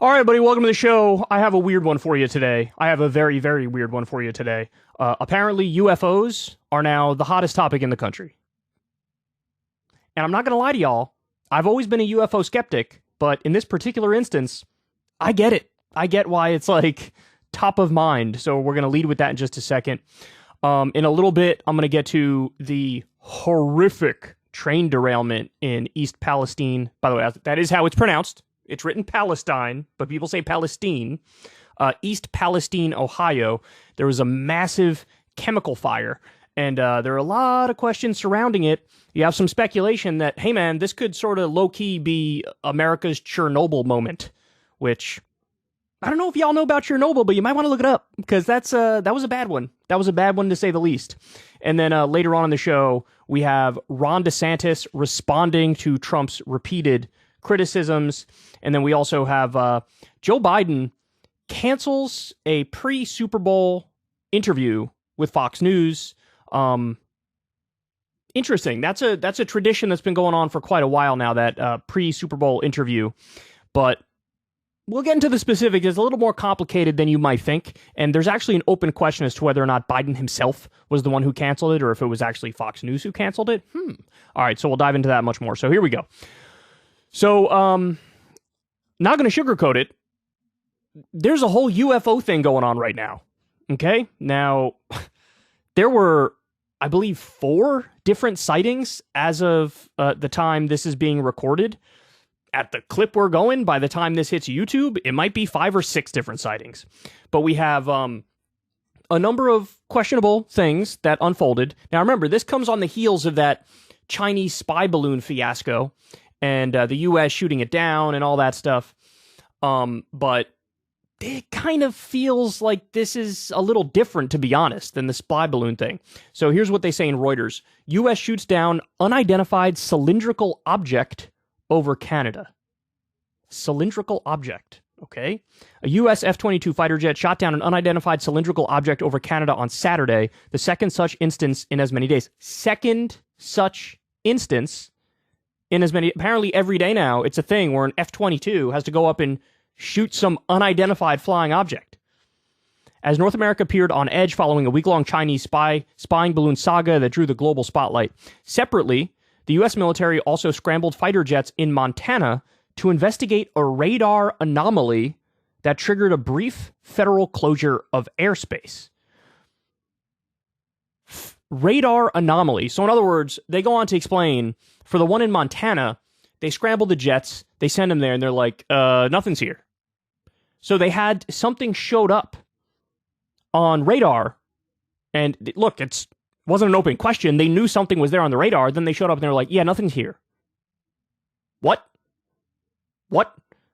All right, buddy, welcome to the show. I have a weird one for you today. I have a very, very weird one for you today. Apparently, UFOs are now the hottest topic in the country. And I'm not going to lie to y'all, I've always been a UFO skeptic, but in this particular instance, I get it. I get why it's like top of mind. So we're going to lead with that in just a second. In a little bit, I'm going to get to the horrific train derailment in East Palestine. By the way, that is how it's pronounced. It's written Palestine, but people say Palestine. East Palestine, Ohio. There was a massive chemical fire, and there are a lot of questions surrounding it. You have some speculation that, hey man, this could sort of low-key be America's Chernobyl moment, which I don't know if y'all know about Chernobyl, but you might want to look it up, because that was a bad one. That was a bad one, to say the least. And then later on in the show, we have Ron DeSantis responding to Trump's repeated criticisms. And then we also have Joe Biden cancels a pre-Super Bowl interview with Fox News. Interesting. That's a tradition that's been going on for quite a while now, that pre-Super Bowl interview. But we'll get into the specifics. It's a little more complicated than you might think. And there's actually an open question as to whether or not Biden himself was the one who canceled it, or if it was actually Fox News who canceled it. All right, so we'll dive into that much more. So here we go. So, not going to sugarcoat it. There's a whole UFO thing going on right now. Okay? Now, there were, I believe, 4 different sightings as of the time this is being recorded. At the clip we're going, by the time this hits YouTube, it might be 5 or 6 different sightings. But we have a number of questionable things that unfolded. Now, remember, this comes on the heels of that Chinese spy balloon fiasco, and the U.S. shooting it down and all that stuff. But it kind of feels like this is a little different, to be honest, than the spy balloon thing. So here's what they say in Reuters. U.S. shoots down unidentified cylindrical object over Canada. Cylindrical object, okay? A U.S. F-22 fighter jet shot down an unidentified cylindrical object over Canada on Saturday, the second such instance in as many days. Second such instance in as many, apparently every day now, it's a thing where an F-22 has to go up and shoot some unidentified flying object. As North America appeared on edge following a week-long Chinese spying balloon saga that drew the global spotlight. Separately, the U.S. military also scrambled fighter jets in Montana to investigate a radar anomaly that triggered a brief federal closure of airspace. Radar anomaly. So in other words, they go on to explain, for the one in Montana, they scrambled the jets, they send them there, and they're like, nothing's here. So they had something showed up on radar, and look, it wasn't an open question. They knew something was there on the radar, then they showed up and they were like, yeah, nothing's here. What?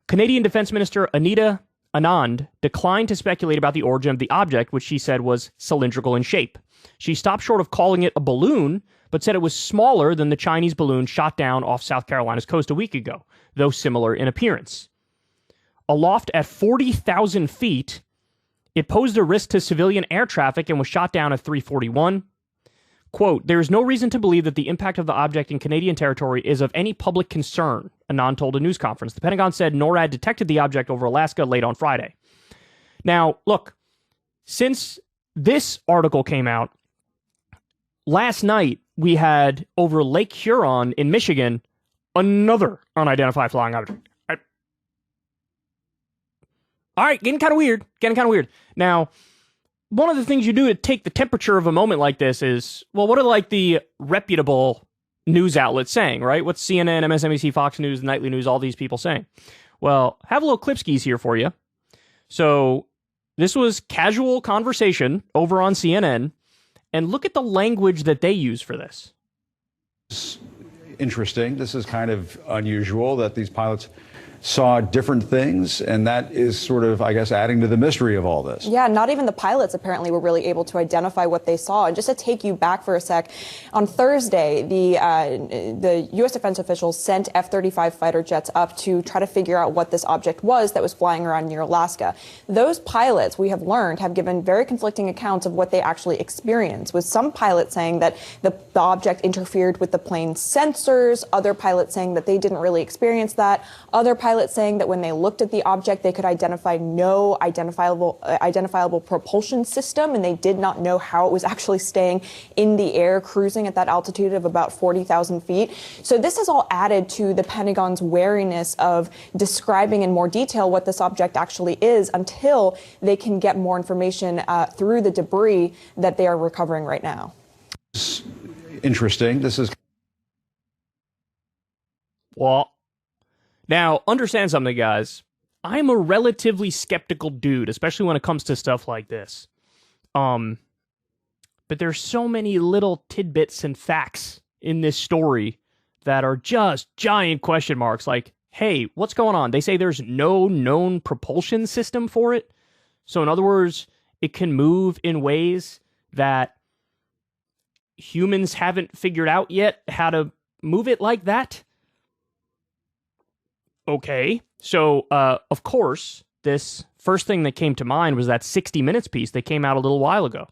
Canadian Defense Minister Anita Anand declined to speculate about the origin of the object, which she said was cylindrical in shape. She stopped short of calling it a balloon, but said it was smaller than the Chinese balloon shot down off South Carolina's coast a week ago, though similar in appearance. Aloft at 40,000 feet, it posed a risk to civilian air traffic and was shot down at 3:41. Quote, there is no reason to believe that the impact of the object in Canadian territory is of any public concern, Anand told a news conference. The Pentagon said NORAD detected the object over Alaska late on Friday. Now, look, since this article came out, last night we had over Lake Huron in Michigan another unidentified flying object. All right, getting kind of weird. Now, one of the things you do to take the temperature of a moment like this is, well, what are like the reputable news outlets saying, right? What's CNN, MSNBC, Fox News, Nightly News, all these people saying? Well, have a little clipskis here for you. So this was casual conversation over on CNN, and look at the language that they use for this. It's interesting. This is kind of unusual that these pilots saw different things, and that is sort of, I guess, adding to the mystery of all this. Yeah, not even the pilots apparently were really able to identify what they saw. And just to take you back for a sec, on Thursday, the U.S. defense officials sent F-35 fighter jets up to try to figure out what this object was that was flying around near Alaska. Those pilots, we have learned, have given very conflicting accounts of what they actually experienced, with some pilots saying that the object interfered with the plane's sensors, other pilots saying that they didn't really experience that, other pilots pilot saying that when they looked at the object, they could identify no identifiable propulsion system, and they did not know how it was actually staying in the air, cruising at that altitude of about 40,000 feet. So this has all added to the Pentagon's wariness of describing in more detail what this object actually is until they can get more information through the debris that they are recovering right now. Interesting. This is. Well, now understand something, guys. I'm a relatively skeptical dude, especially when it comes to stuff like this. But there's so many little tidbits and facts in this story that are just giant question marks. Like, hey, what's going on? They say there's no known propulsion system for it. So in other words, it can move in ways that humans haven't figured out yet how to move it like that. Okay, so of course, this first thing that came to mind was that 60 Minutes piece that came out a little while ago.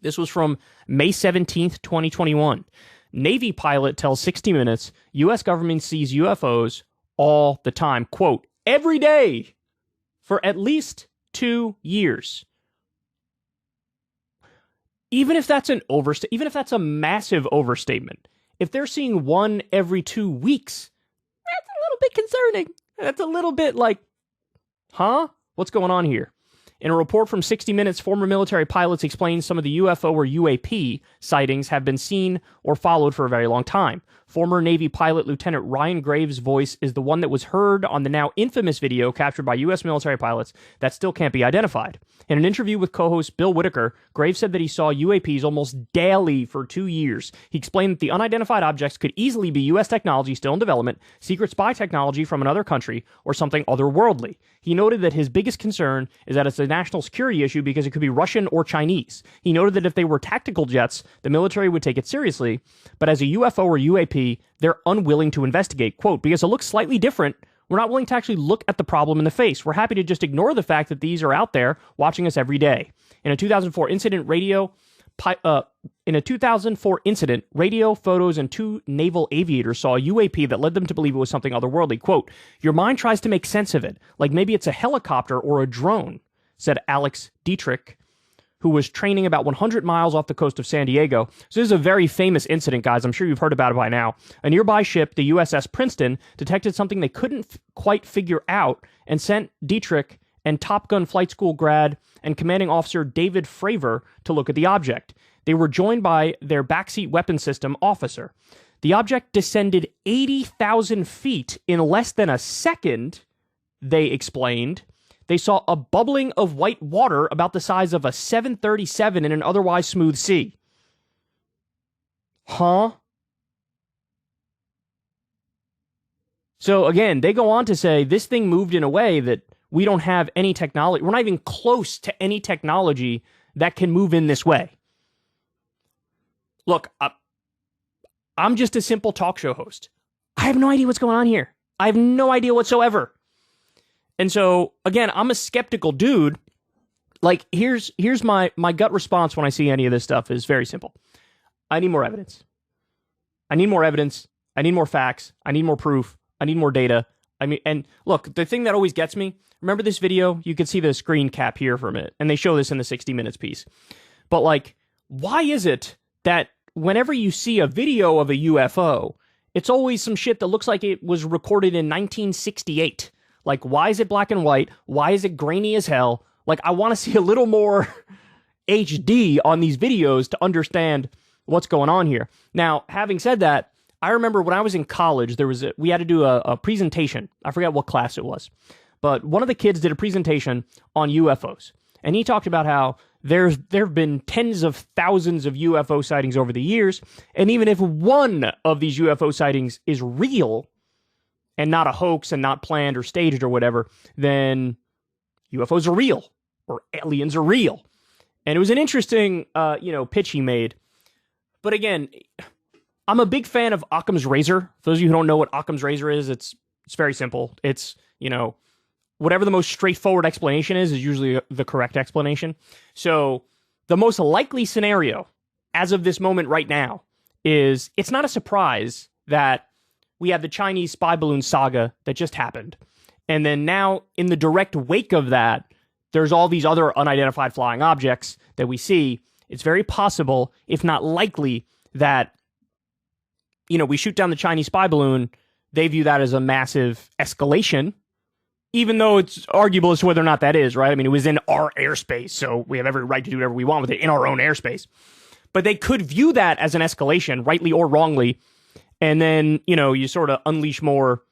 This was from May 17th, 2021. Navy pilot tells 60 Minutes, U.S. government sees UFOs all the time. Quote, every day for at least 2 years. Even if that's an even if that's a massive overstatement, if they're seeing one every 2 weeks, that's a little bit concerning. That's a little bit like, huh? What's going on here? In a report from 60 Minutes, former military pilots explain some of the UFO or UAP sightings have been seen or followed for a very long time. Former Navy pilot Lieutenant Ryan Graves' voice is the one that was heard on the now infamous video captured by U.S. military pilots that still can't be identified. In an interview with co-host Bill Whitaker, Graves said that he saw UAPs almost daily for 2 years. He explained that the unidentified objects could easily be U.S. technology still in development, secret spy technology from another country, or something otherworldly. He noted that his biggest concern is that it's a national security issue because it could be Russian or Chinese. He noted that if they were tactical jets, the military would take it seriously, but as a UFO or UAP, they're unwilling to investigate. Quote, because it looks slightly different, we're not willing to actually look at the problem in the face. We're happy to just ignore the fact that these are out there watching us every day. In a 2004 incident, radio, photos, and 2 naval aviators saw a UAP that led them to believe it was something otherworldly. Quote, your mind tries to make sense of it, like maybe it's a helicopter or a drone, said Alex Dietrich, who was training about 100 miles off the coast of San Diego. So this is a very famous incident, guys. I'm sure you've heard about it by now. A nearby ship, the USS Princeton, detected something they couldn't quite figure out and sent Dietrich and Top Gun flight school grad and commanding officer David Fravor to look at the object. They were joined by their backseat weapon system officer. The object descended 80,000 feet in less than a second, they explained. They saw a bubbling of white water about the size of a 737 in an otherwise smooth sea. Huh? So again, they go on to say this thing moved in a way that we don't have any technology. We're not even close to any technology that can move in this way. Look, I'm just a simple talk show host. I have no idea what's going on here. I have no idea whatsoever. And so, again, I'm a skeptical dude. Like, here's my gut response when I see any of this stuff is very simple. I need more evidence. I need more evidence. I need more facts. I need more proof. I need more data. I mean, and look, the thing that always gets me, remember this video? You can see the screen cap here for a minute, and they show this in the 60 Minutes piece. But, like, why is it that whenever you see a video of a UFO, it's always some shit that looks like it was recorded in 1968? Like, why is it black and white? Why is it grainy as hell? Like, I want to see a little more HD on these videos to understand what's going on here. Now, having said that, I remember when I was in college, we had to do a presentation. I forget what class it was. But one of the kids did a presentation on UFOs. And he talked about how there have been tens of thousands of UFO sightings over the years. And even if one of these UFO sightings is real, and not a hoax and not planned or staged or whatever, then UFOs are real or aliens are real. And it was an interesting, pitch he made. But again, I'm a big fan of Occam's razor. For those of you who don't know what Occam's razor is, it's very simple. It's, whatever the most straightforward explanation is usually the correct explanation. So the most likely scenario as of this moment right now is it's not a surprise that we had the Chinese spy balloon saga that just happened. And then now, in the direct wake of that, there's all these other unidentified flying objects that we see. It's very possible, if not likely, that, we shoot down the Chinese spy balloon. They view that as a massive escalation, even though it's arguable as to whether or not that is, right? I mean, it was in our airspace, so we have every right to do whatever we want with it in our own airspace. But they could view that as an escalation, rightly or wrongly, and then, you sort of unleash more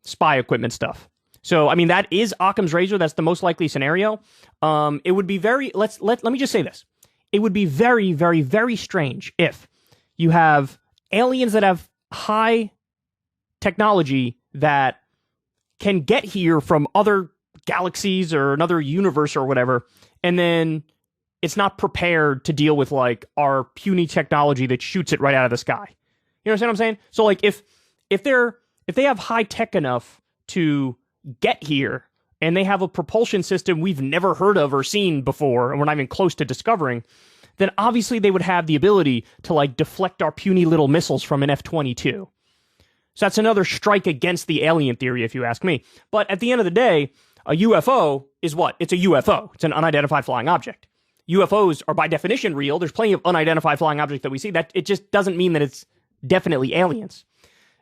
spy equipment stuff. So, I mean, that is Occam's razor. That's the most likely scenario. It would be let me just say this. It would be very, very, very strange if you have aliens that have high technology that can get here from other galaxies or another universe or whatever, and then it's not prepared to deal with, like, our puny technology that shoots it right out of the sky. You understand what I'm saying? So, like, if they have high tech enough to get here, and they have a propulsion system we've never heard of or seen before, and we're not even close to discovering, then obviously they would have the ability to, like, deflect our puny little missiles from an F-22. So that's another strike against the alien theory, if you ask me. But at the end of the day, a UFO is what? It's a UFO. It's an unidentified flying object. UFOs are by definition real. There's plenty of unidentified flying objects that we see. That it just doesn't mean that it's definitely aliens.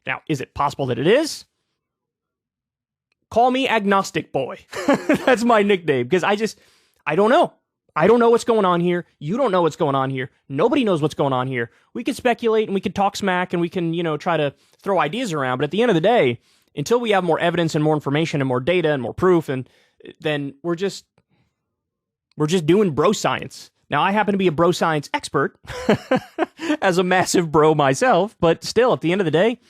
Now, is it possible that it is? Call me Agnostic Boy. That's my nickname, because I don't know. I don't know what's going on here. You don't know what's going on here. Nobody knows what's going on here. We can speculate and we can talk smack and we can, try to throw ideas around. But at the end of the day, until we have more evidence and more information and more data and more proof, and then we're just doing bro science. Now, I happen to be a bro science expert as a massive bro myself, but still, at the end of the day,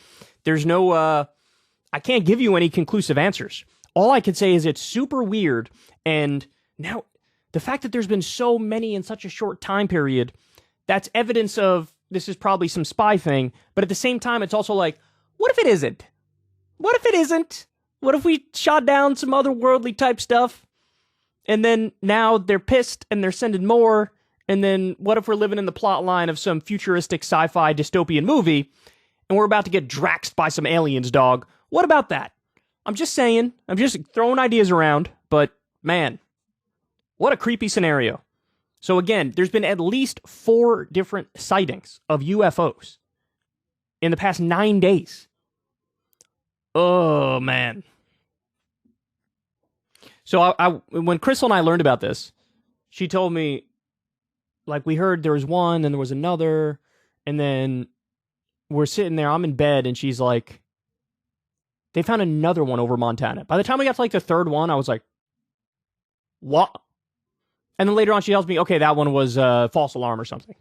there's no, I can't give you any conclusive answers. All I can say is it's super weird, and now the fact that there's been so many in such a short time period, that's evidence of this is probably some spy thing, but at the same time, it's also like, what if it isn't? What if it isn't? What if we shot down some otherworldly type stuff? And then now they're pissed and they're sending more. And then what if we're living in the plot line of some futuristic sci-fi dystopian movie and we're about to get draxed by some aliens, dog? What about that? I'm just saying. I'm just throwing ideas around. But man, what a creepy scenario. So again, there's been at least 4 different sightings of UFOs in the past 9 days. Oh, man. So when Crystal and I learned about this, she told me, like, we heard there was one and there was another, and then we're sitting there, I'm in bed, and she's like, they found another one over Montana. By the time we got to, like, the third one, I was like, what? And then later on, she tells me, okay, that one was a false alarm or something.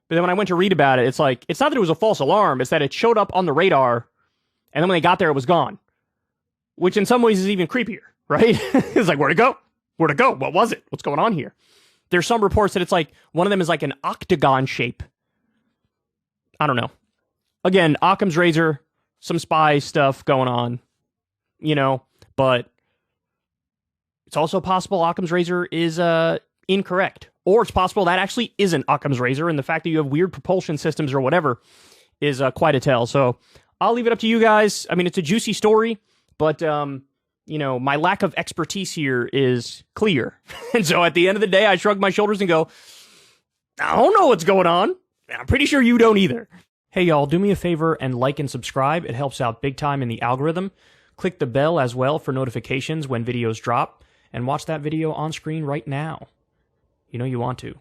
But then when I went to read about it, it's like, it's not that it was a false alarm, it's that it showed up on the radar, and then when they got there, it was gone. Which in some ways is even creepier, right? It's like, where'd it go? Where'd it go? What was it? What's going on here? There's some reports that it's like, one of them is like an octagon shape. I don't know. Again, Occam's razor, some spy stuff going on, but it's also possible Occam's razor is incorrect. Or it's possible that actually isn't Occam's razor, and the fact that you have weird propulsion systems or whatever is quite a tell. So I'll leave it up to you guys. I mean, it's a juicy story, but, my lack of expertise here is clear. And so at the end of the day, I shrug my shoulders and go, I don't know what's going on. I'm pretty sure you don't either. Hey, y'all, do me a favor and like and subscribe. It helps out big time in the algorithm. Click the bell as well for notifications when videos drop, and watch that video on screen right now. You know you want to.